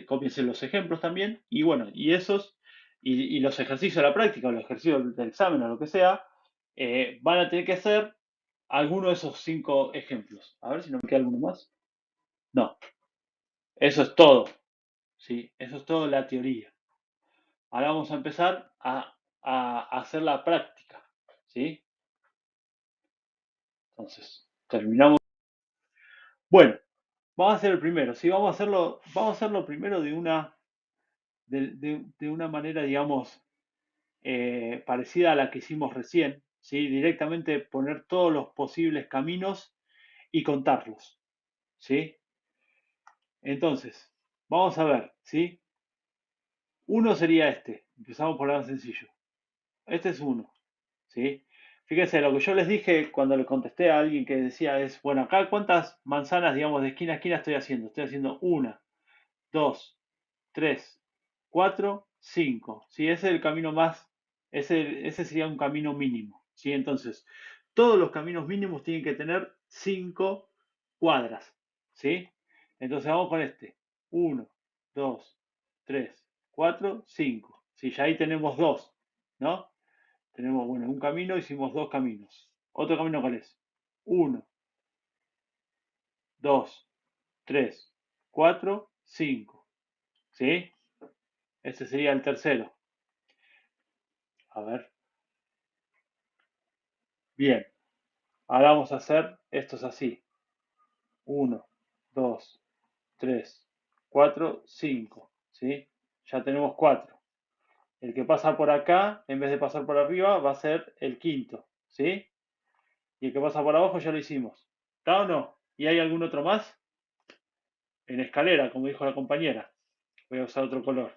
Cópiense los ejemplos también, y bueno, y los ejercicios de la práctica, o los ejercicios del examen o lo que sea, van a tener que hacer alguno de esos 5 ejemplos. A ver si no me queda alguno más. No, eso es todo. ¿Sí? Eso es todo la teoría. Ahora vamos a empezar a hacer la práctica. ¿Sí? Entonces, terminamos. Bueno, vamos a hacer el primero. ¿Sí? Vamos a hacerlo primero de una manera, digamos, parecida a la que hicimos recién. ¿Sí? Directamente poner todos los posibles caminos y contarlos. ¿Sí? Entonces, vamos a ver, ¿sí? Uno sería este. Empezamos por el más sencillo. Este es uno, ¿sí? Fíjense, lo que yo les dije cuando le contesté a alguien que decía es, bueno, acá cuántas manzanas, digamos, de esquina a esquina estoy haciendo. Estoy haciendo una, dos, 3, 4, 5. ¿Sí? Ese es el camino más, ese sería un camino mínimo. ¿Sí? Entonces, todos los caminos mínimos tienen que tener 5 cuadras. ¿Sí? Entonces vamos con este. Uno, 2, 3, 4, 5. ¿Sí? Ya ahí tenemos dos, ¿no? Tenemos, bueno, un camino, hicimos dos caminos. ¿Otro camino cuál es? Uno, 2, 3, 4, 5. ¿Sí? Ese sería el tercero. A ver. Bien. Ahora vamos a hacer estos así. Uno, 2, 3, 4, 5. ¿Sí? Ya tenemos 4. El que pasa por acá, en vez de pasar por arriba, va a ser el quinto. ¿Sí? Y el que pasa por abajo ya lo hicimos. ¿Está o no? ¿Y hay algún otro más? En escalera, como dijo la compañera. Voy a usar otro color.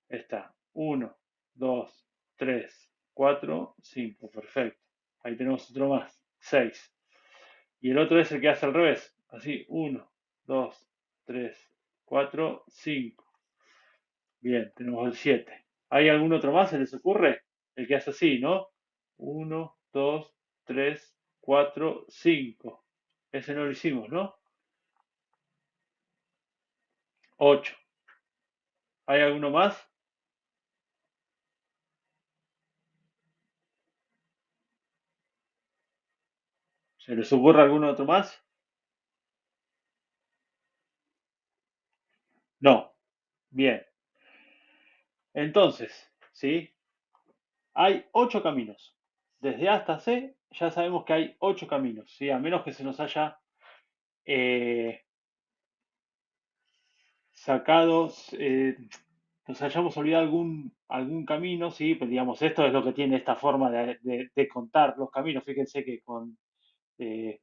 Está. Uno, 2, 3, 4, 5. Perfecto. Ahí tenemos otro más. 6. Y el otro es el que hace al revés. Así, uno, 2, 3, 4, 5. Bien, tenemos el 7. ¿Hay algún otro más? ¿Se les ocurre? El que hace así, ¿no? Uno, 2, 3, 4, 5. Ese no lo hicimos, ¿no? 8. ¿Hay alguno más? ¿Se les ocurre alguno otro más? No. Bien. Entonces, ¿sí? Hay 8 caminos. Desde A hasta C ya sabemos que hay 8 caminos, ¿sí? A menos que se nos haya eh, sacados, nos hayamos olvidado algún camino, sí, pues digamos, esto es lo que tiene esta forma de contar los caminos. Fíjense que con 6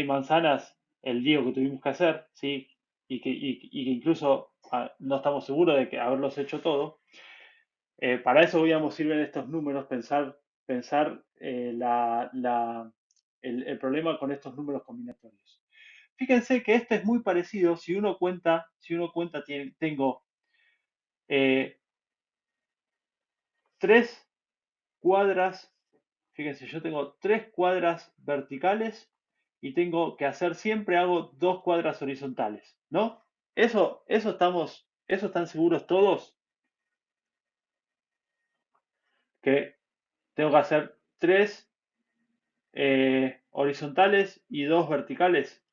manzanas, el lío que tuvimos que hacer, sí, y que incluso no estamos seguros de que haberlos hecho todo. Para eso, digamos, sirven estos números, pensar el problema con estos números combinatorios. Fíjense que este es muy parecido. Si uno cuenta, tengo 3 cuadras. Fíjense, yo tengo 3 cuadras verticales y tengo que hacer siempre hago 2 cuadras horizontales, ¿no? Eso están seguros todos que tengo que hacer 3 horizontales y 2 verticales,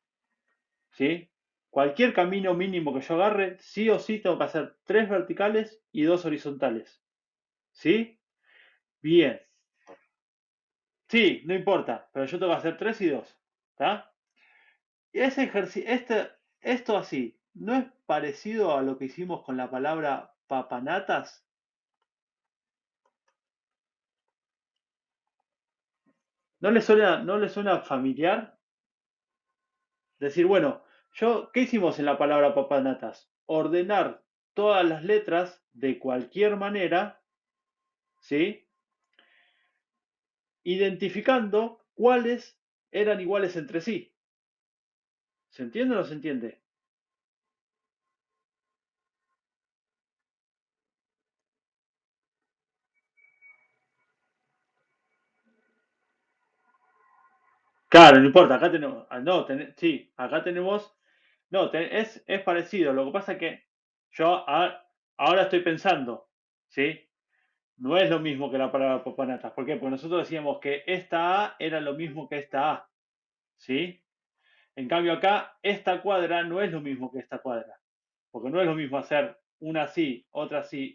¿sí? Cualquier camino mínimo que yo agarre, sí o sí tengo que hacer 3 verticales y 2 horizontales, ¿sí? Bien. Sí, no importa, pero yo tengo que hacer 3 y 2, ¿está? Y ese ejercicio, esto así, ¿no es parecido a lo que hicimos con la palabra papanatas? ¿No le suena familiar? Decir, bueno, ¿qué hicimos en la palabra papanatas? Ordenar todas las letras de cualquier manera, ¿sí? Identificando cuáles eran iguales entre sí. ¿Se entiende o no se entiende? Claro, no importa, acá tenemos, no, sí, acá tenemos, no, es parecido. Lo que pasa es que yo ahora estoy pensando, ¿sí? no es lo mismo que la palabra papanatas. ¿Por qué? Porque nosotros decíamos que esta A era lo mismo que esta A, ¿sí? En cambio acá, esta cuadra no es lo mismo que esta cuadra, porque no es lo mismo hacer una así,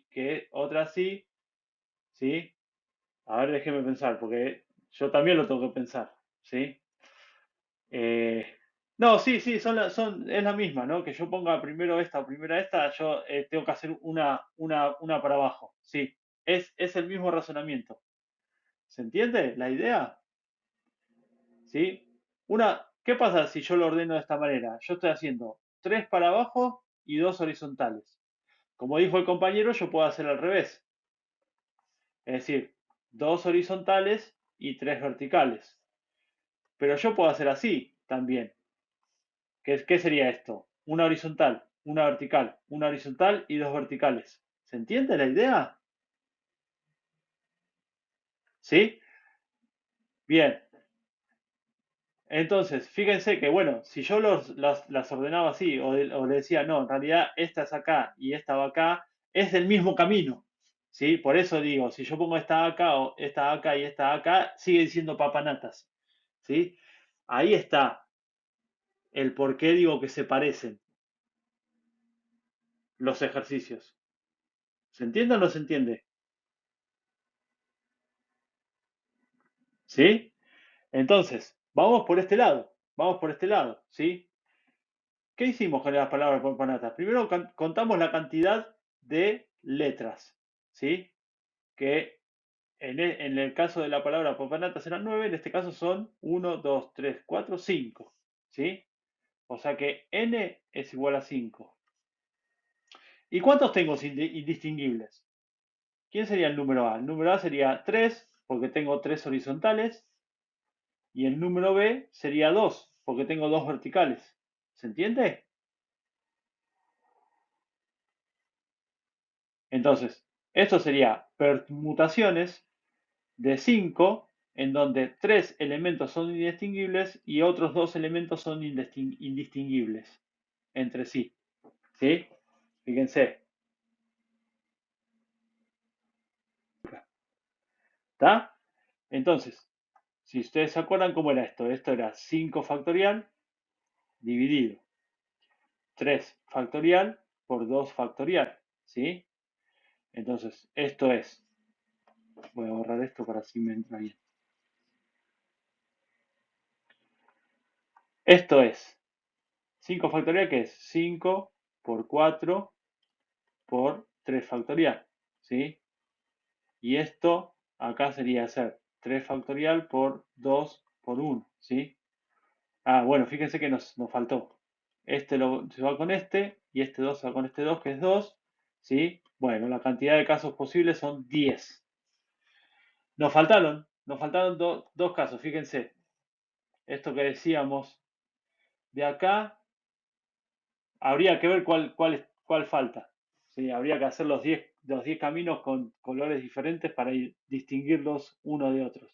que otra así, ¿sí? A ver, déjeme pensar, porque yo también lo tengo que pensar, ¿sí? Eh, no, sí, sí, es la misma, ¿no? Que yo ponga primero esta o primero esta, yo tengo que hacer una para abajo, sí. Es el mismo razonamiento. ¿Se entiende la idea? ¿Sí? ¿Qué pasa si yo lo ordeno de esta manera? Yo estoy haciendo tres para abajo y dos horizontales. Como dijo el compañero, yo puedo hacer al revés. Es decir, dos horizontales y tres verticales. Pero yo puedo hacer así también. ¿Qué sería esto? Una horizontal, una horizontal y dos verticales. ¿Se entiende la idea? ¿Sí? Bien. Entonces, fíjense que, bueno, si yo las ordenaba así, o le decía, no, en realidad esta es acá y esta va acá, es del mismo camino, ¿sí? Por eso digo, si yo pongo esta acá, o esta acá y esta acá, siguen siendo papanatas, ¿sí? Ahí está el por qué digo que se parecen los ejercicios. ¿Se entiende o no se entiende? ¿Sí? Entonces, vamos por este lado, ¿sí? ¿Qué hicimos con las palabras papanatas? Primero contamos la cantidad de letras, ¿sí? Que en el caso de la palabra papanatas eran 9, en este caso son uno, 2, 3, 4, 5, ¿sí? O sea que n es igual a 5. ¿Y cuántos tengo indistinguibles? ¿Quién sería el número A? El número A sería 3, porque tengo 3 horizontales, y el número B sería 2, porque tengo 2 verticales. ¿Se entiende? Entonces, esto sería permutaciones de 5, en donde 3 elementos son indistinguibles y otros 2 elementos son indistinguibles entre sí. ¿Sí? Fíjense. ¿Está? Entonces, si ustedes se acuerdan cómo era esto era 5 factorial dividido 3 factorial por 2 factorial. ¿Sí? Entonces, esto es, voy a borrar esto para así me entra bien. Esto es 5 factorial, que es 5 por 4 por 3 factorial, ¿sí? Y esto acá sería hacer 3 factorial por 2 por 1, ¿sí? Ah, bueno, fíjense que nos faltó. Se va con este y este 2 se va con este 2, que es 2, ¿sí? Bueno, la cantidad de casos posibles son 10. Nos faltaron dos casos, fíjense. Esto que decíamos de acá, habría que ver cuál falta. ¿Sí? Habría que hacer los 10 caminos con colores diferentes para distinguirlos uno de otros.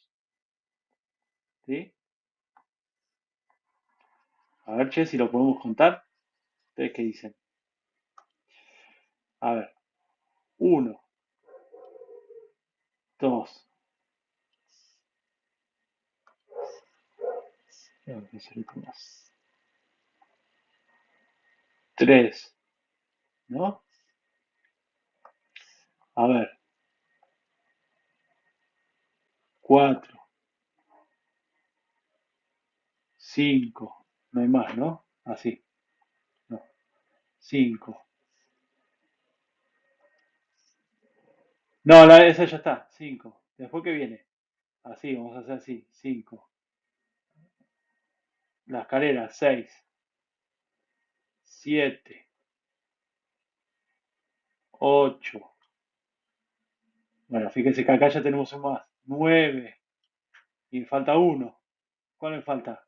¿Sí? A ver, che, si lo podemos contar. ¿Ustedes qué dicen? A ver, uno, dos, tres, ¿no? A ver, cuatro, cinco, no hay más, ¿no? Así, no, cinco. No, esa ya está, cinco. Después que viene, así, vamos a hacer así, cinco. La escalera, seis, siete, ocho. Bueno, fíjense que acá ya tenemos un más. Nueve. Y me falta uno. ¿Cuál me falta?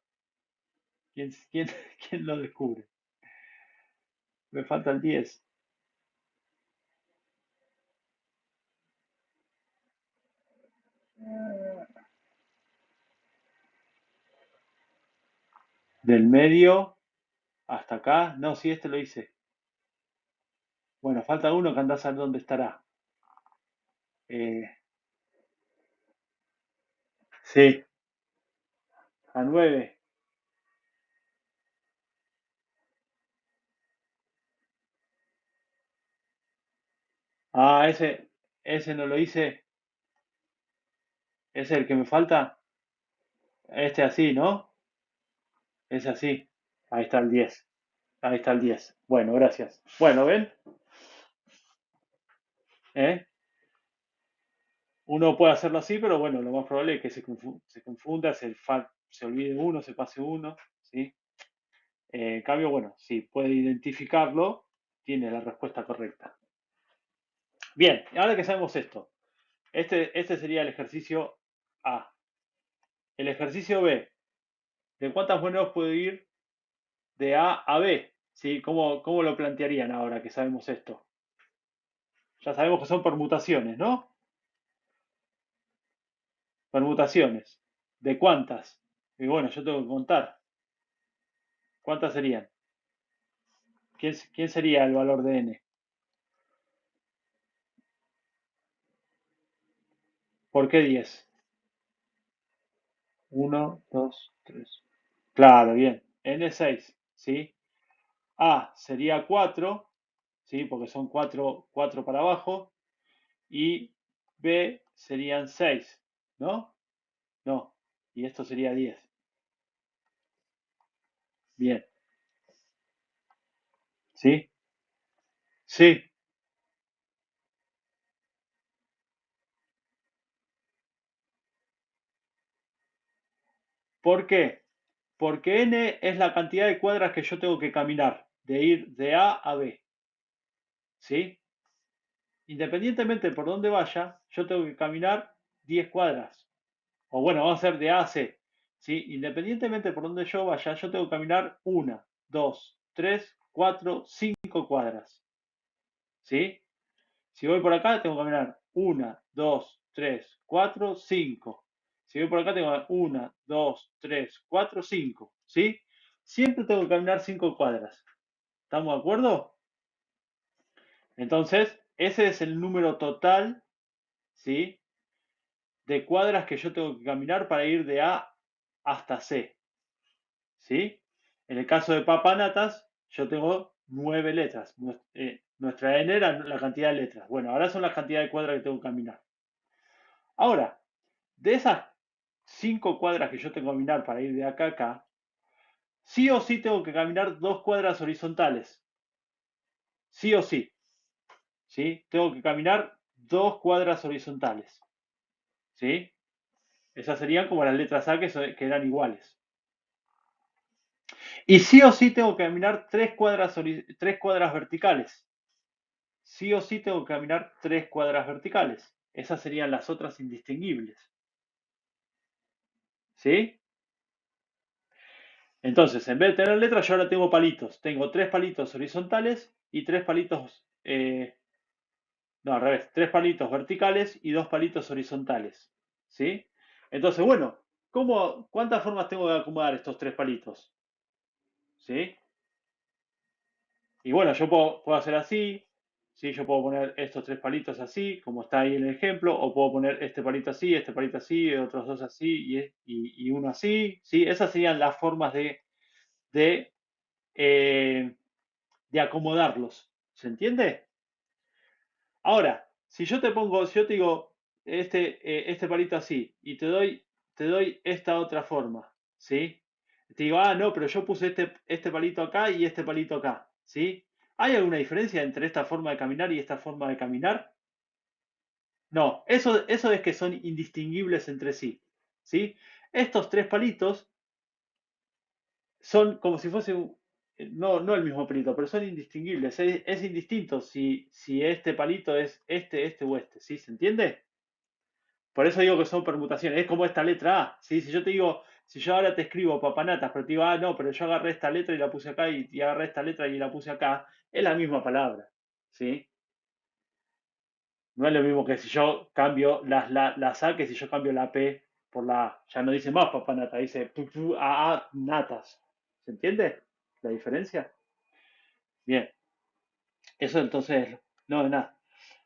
¿Quién, quién lo descubre? Me falta el 10. Del medio hasta acá. No, si este lo hice. Bueno, falta uno que anda a saber dónde estará. Eh, sí, a 9. Ah, ese no lo hice. Ese es el que me falta. Este así, ¿no? Es así. Ahí está el 10. Ahí está el 10. Bueno, gracias. Bueno, ¿ven? ¿Eh? Uno puede hacerlo así, pero bueno, lo más probable es que se confunda, se olvide uno, se pase uno, ¿sí? En cambio, bueno, si puede identificarlo, tiene la respuesta correcta. Bien, ahora que sabemos esto, este sería el ejercicio A. El ejercicio B, ¿de cuántas monedas puedo ir de A a B? ¿Sí? ¿Cómo lo plantearían ahora que sabemos esto? Ya sabemos que son permutaciones, ¿no? Permutaciones. ¿De cuántas? Y bueno, yo tengo que contar. ¿Cuántas serían? ¿Quién sería el valor de n? ¿Por qué 10? Uno, 2, 3. Claro, bien. N es 6, ¿sí? A sería 4, ¿sí? Porque son 4 para abajo. Y B serían 6, ¿no? No. Y esto sería 10. Bien. ¿Sí? Sí. ¿Por qué? Porque N es la cantidad de cuadras que yo tengo que caminar, de ir de A a B, ¿sí? Independientemente por dónde vaya, yo tengo que caminar 10 cuadras. O bueno, vamos a hacer de A a C, ¿sí? Independientemente por dónde yo vaya, yo tengo que caminar 1, 2, 3, 4, 5 cuadras, ¿sí? Si voy por acá, tengo que caminar 1, 2, 3, 4, 5. Si voy por acá, tengo que caminar 1, 2, 3, 4, 5, ¿sí? Siempre tengo que caminar 5 cuadras. ¿Estamos de acuerdo? Entonces, ese es el número total, ¿sí? De cuadras que yo tengo que caminar para ir de A hasta C, ¿sí? En el caso de papanatas, yo tengo 9 letras. Nuestra N era la cantidad de letras. Bueno, ahora son las cantidades de cuadras que tengo que caminar. Ahora, de esas 5 cuadras que yo tengo que caminar para ir de acá a acá, sí o sí tengo que caminar 2 cuadras horizontales. Sí o sí, ¿sí? Tengo que caminar 2 cuadras horizontales, ¿sí? Esas serían como las letras A que eran iguales. Y sí o sí tengo que caminar 3 cuadras verticales. Sí o sí tengo que caminar 3 cuadras verticales. Esas serían las otras indistinguibles, ¿sí? Entonces, en vez de tener letras, yo ahora tengo palitos. Tengo 3 palitos horizontales y 3 palitos, no, al revés, 3 palitos verticales y 2 palitos horizontales, ¿sí? Entonces, bueno, ¿cuántas formas tengo de acomodar estos 3 palitos? ¿Sí? Y bueno, yo puedo hacer así, ¿sí? Yo puedo poner estos 3 palitos así, como está ahí en el ejemplo, o puedo poner este palito así, otros dos así y uno así, ¿sí? Esas serían las formas de, eh, de acomodarlos, ¿se entiende? Ahora, si yo te digo este palito así y te doy esta otra forma, ¿sí? Te digo, ah, no, pero yo puse este palito acá y este palito acá, ¿sí? ¿Hay alguna diferencia entre esta forma de caminar y esta forma de caminar? No, eso es que son indistinguibles entre sí, ¿sí? Estos 3 palitos son como si fuese, no el mismo palito, pero son indistinguibles. Es indistinto si este palito es este o este, ¿sí? ¿Se entiende? Por eso digo que son permutaciones. Es como esta letra A, ¿sí? Si yo te digo, si yo ahora te escribo papanatas, pero te digo, ah, no, pero yo agarré esta letra y la puse acá y agarré esta letra y la puse acá, es la misma palabra, ¿sí? No es lo mismo que si yo cambio las A que si yo cambio la P por la A. Ya no dice más papanata, dice a natas. ¿Se entiende la diferencia? Bien, eso entonces, no, de nada.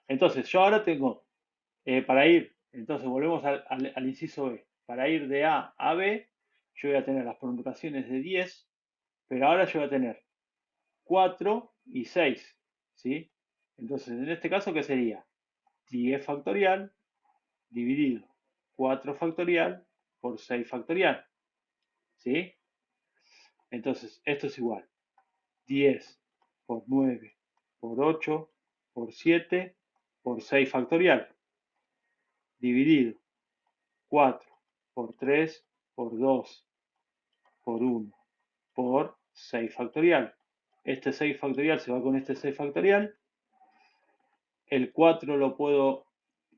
Entonces, yo ahora tengo Entonces volvemos al inciso B. Para ir de A a B, yo voy a tener las permutaciones de 10, pero ahora yo voy a tener 4 y 6, ¿sí? Entonces, en este caso, ¿qué sería? 10 factorial dividido 4 factorial por 6 factorial, ¿sí? Entonces, esto es igual. 10 por 9 por 8 por 7 por 6 factorial, dividido 4 por 3 por 2 por 1 por 6 factorial. Este 6 factorial se va con este 6 factorial. El 4 lo puedo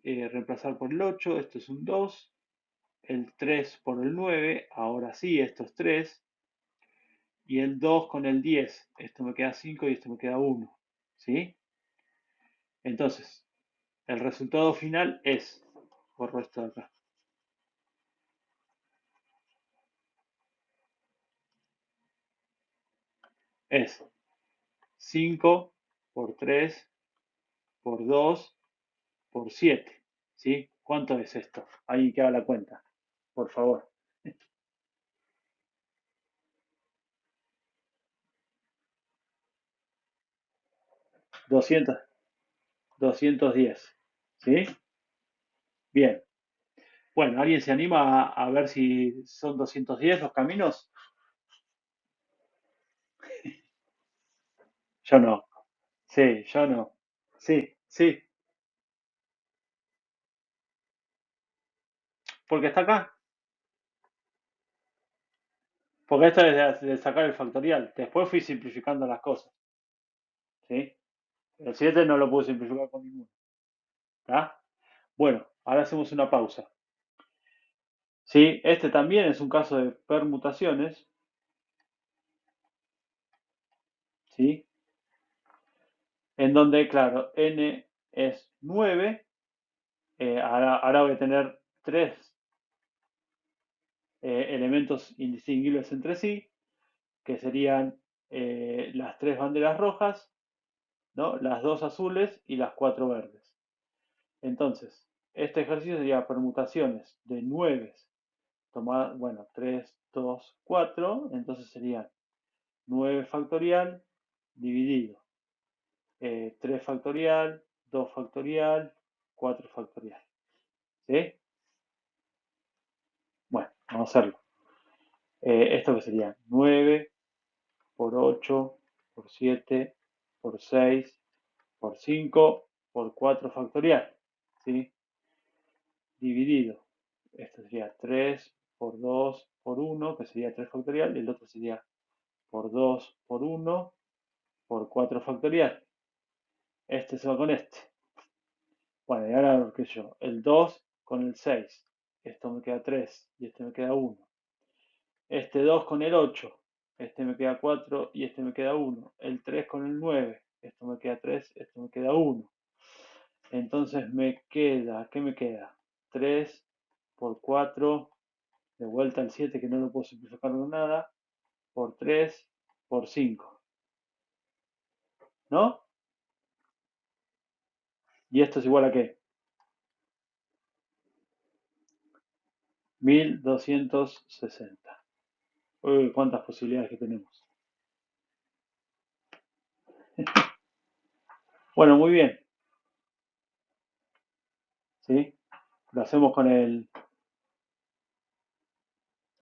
reemplazar por el 8, esto es un 2. El 3 por el 9, ahora sí, esto es 3. Y el 2 con el 10, esto me queda 5 y esto me queda 1. ¿Sí? Entonces, el resultado final es, borro esto de acá, es 5 por 3 por 2 por 7. ¿Sí? ¿Cuánto es esto? Ahí que haga la cuenta, por favor. 200, 210. ¿Sí? Bien. Bueno, ¿alguien se anima a ver si son 210 los caminos? Yo no. Sí, yo no. Sí, sí. Porque está acá. Porque esto es de sacar el factorial. Después fui simplificando las cosas. ¿Sí? El 7 no lo puedo simplificar con ninguno. ¿Está? Bueno, ahora hacemos una pausa. ¿Sí? Este también es un caso de permutaciones. ¿Sí? En donde, claro, n es 9. Ahora voy a tener tres elementos indistinguibles entre sí, que serían las tres banderas rojas, ¿no? Las dos azules y las cuatro verdes. Entonces, este ejercicio sería permutaciones de 9, tomar, bueno, 3, 2, 4, entonces serían 9 factorial dividido 3 factorial, 2 factorial, 4 factorial. ¿Sí? Bueno, vamos a hacerlo. Esto que sería 9 por 8 por 7 por 6 por 5 por 4 factorial. ¿Sí? Dividido. Esto sería 3 por 2 por 1, que sería 3 factorial, y el otro sería por 2 por 1 por 4 factorial. Este se va con este. Bueno, y ahora, qué sé yo, el 2 con el 6. Esto me queda 3 y este me queda 1. Este 2 con el 8. Este me queda 4 y este me queda 1. El 3 con el 9. Esto me queda 3, esto me queda 1. Entonces me queda, ¿qué me queda? 3 por 4, de vuelta al 7 que no lo puedo simplificar con nada, por 3 por 5. ¿No? ¿Y esto es igual a qué? 1260. Uy, cuántas posibilidades que tenemos. Bueno, muy bien. ¿Sí? Lo hacemos con el